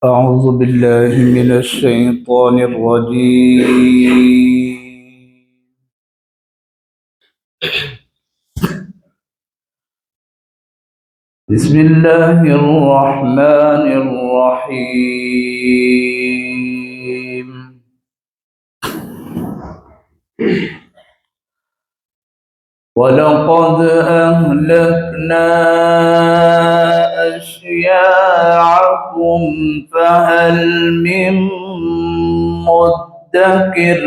أعوذ بالله من الشيطان الرجيم. بسم الله الرحمن الرحيم. ولقد أهلكنا أشياعكم فهل من مدكر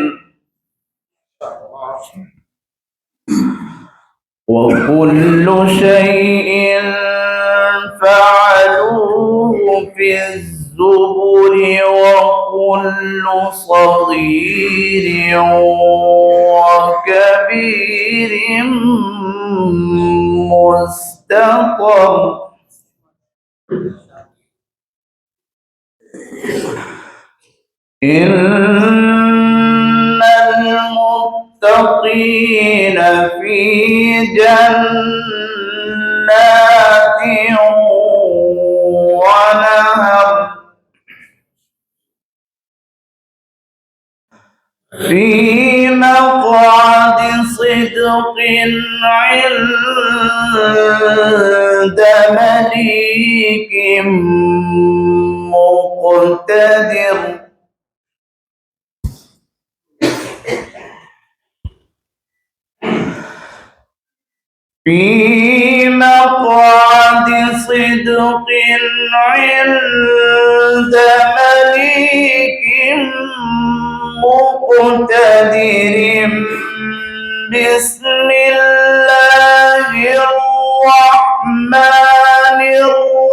وكل شيء فعلوه في الزبر وكل صغير وكبير مستقر. إن المتقين في جنات ونهر في مقعد صدق عند مليك مقتدر. في مقعد صدق عند مليك مقتدر. بسم الله الرحمن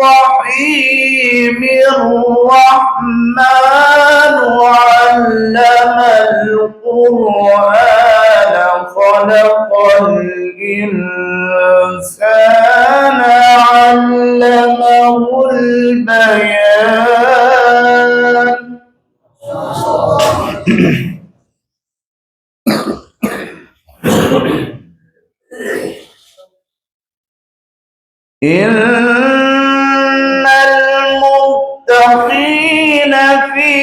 الرحيم. الرحمن علم القرآن خلق الإنسان علمه البيان. إن المتقين في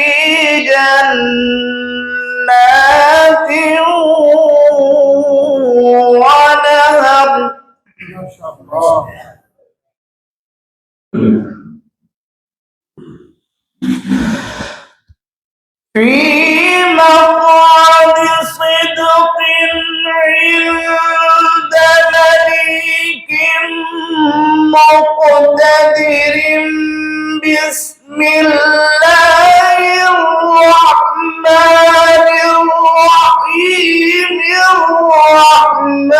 جنات ونهر في مقعد صدق عند مليك مقتدر. بسم الله الرحمن الرحيم. الرحمن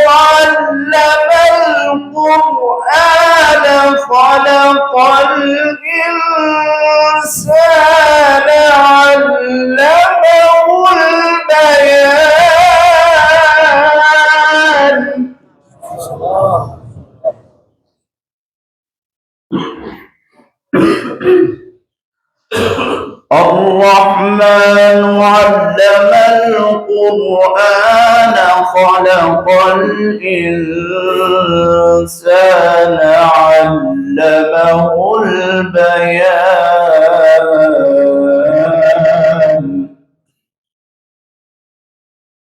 علم القرآن خلق الإنسان علمه البيان. الرحمن علم القرآن خلق الإنسان علمه البيان.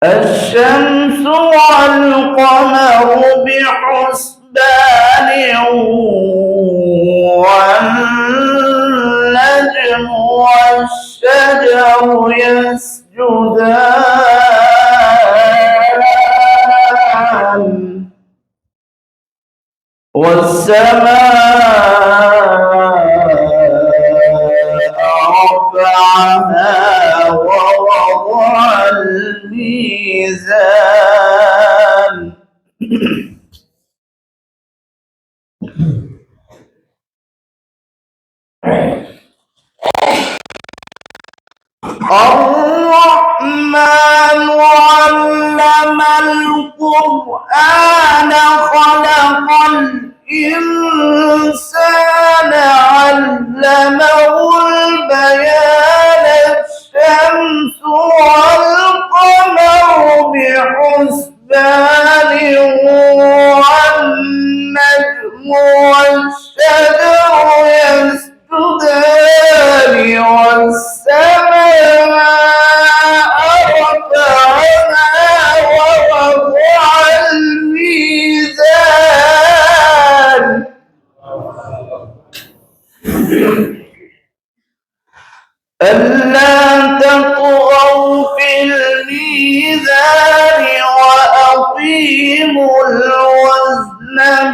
الشمس والقمر بحسبان والنجم والشجر يسجدان. والسماء رفعها ووضع الميزان. الرحمن علم القرآن خلق الإنسان علمه البيان. الشمس والقمر بحسبان والنجم والشجر يسجدان.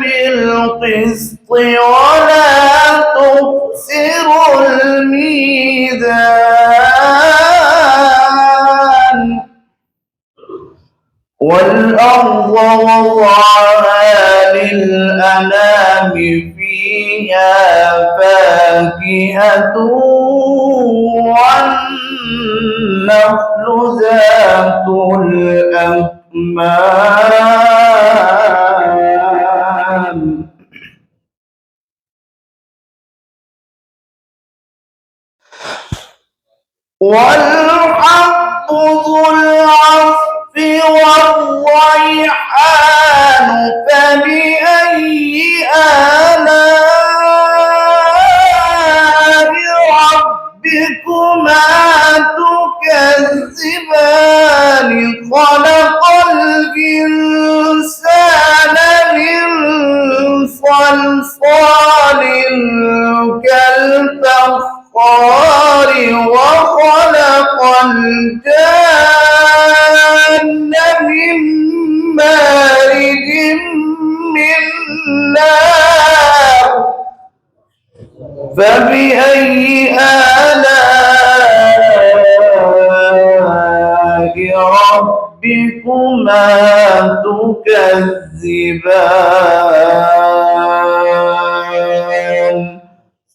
بالقسط ولا تخسروا الميزان والأرض وضعها للأنام فيها فاكهة والنخل ذات الأكمام والحب ذو العصف والريحان فبأي آلاء ربكما تكذبان خلق الإنسان من صلصال كالفخار وخلق الجان من مارج من نار فبأي آلاء ربكما تكذبان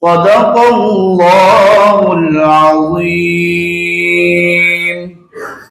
صدق الله العظيم.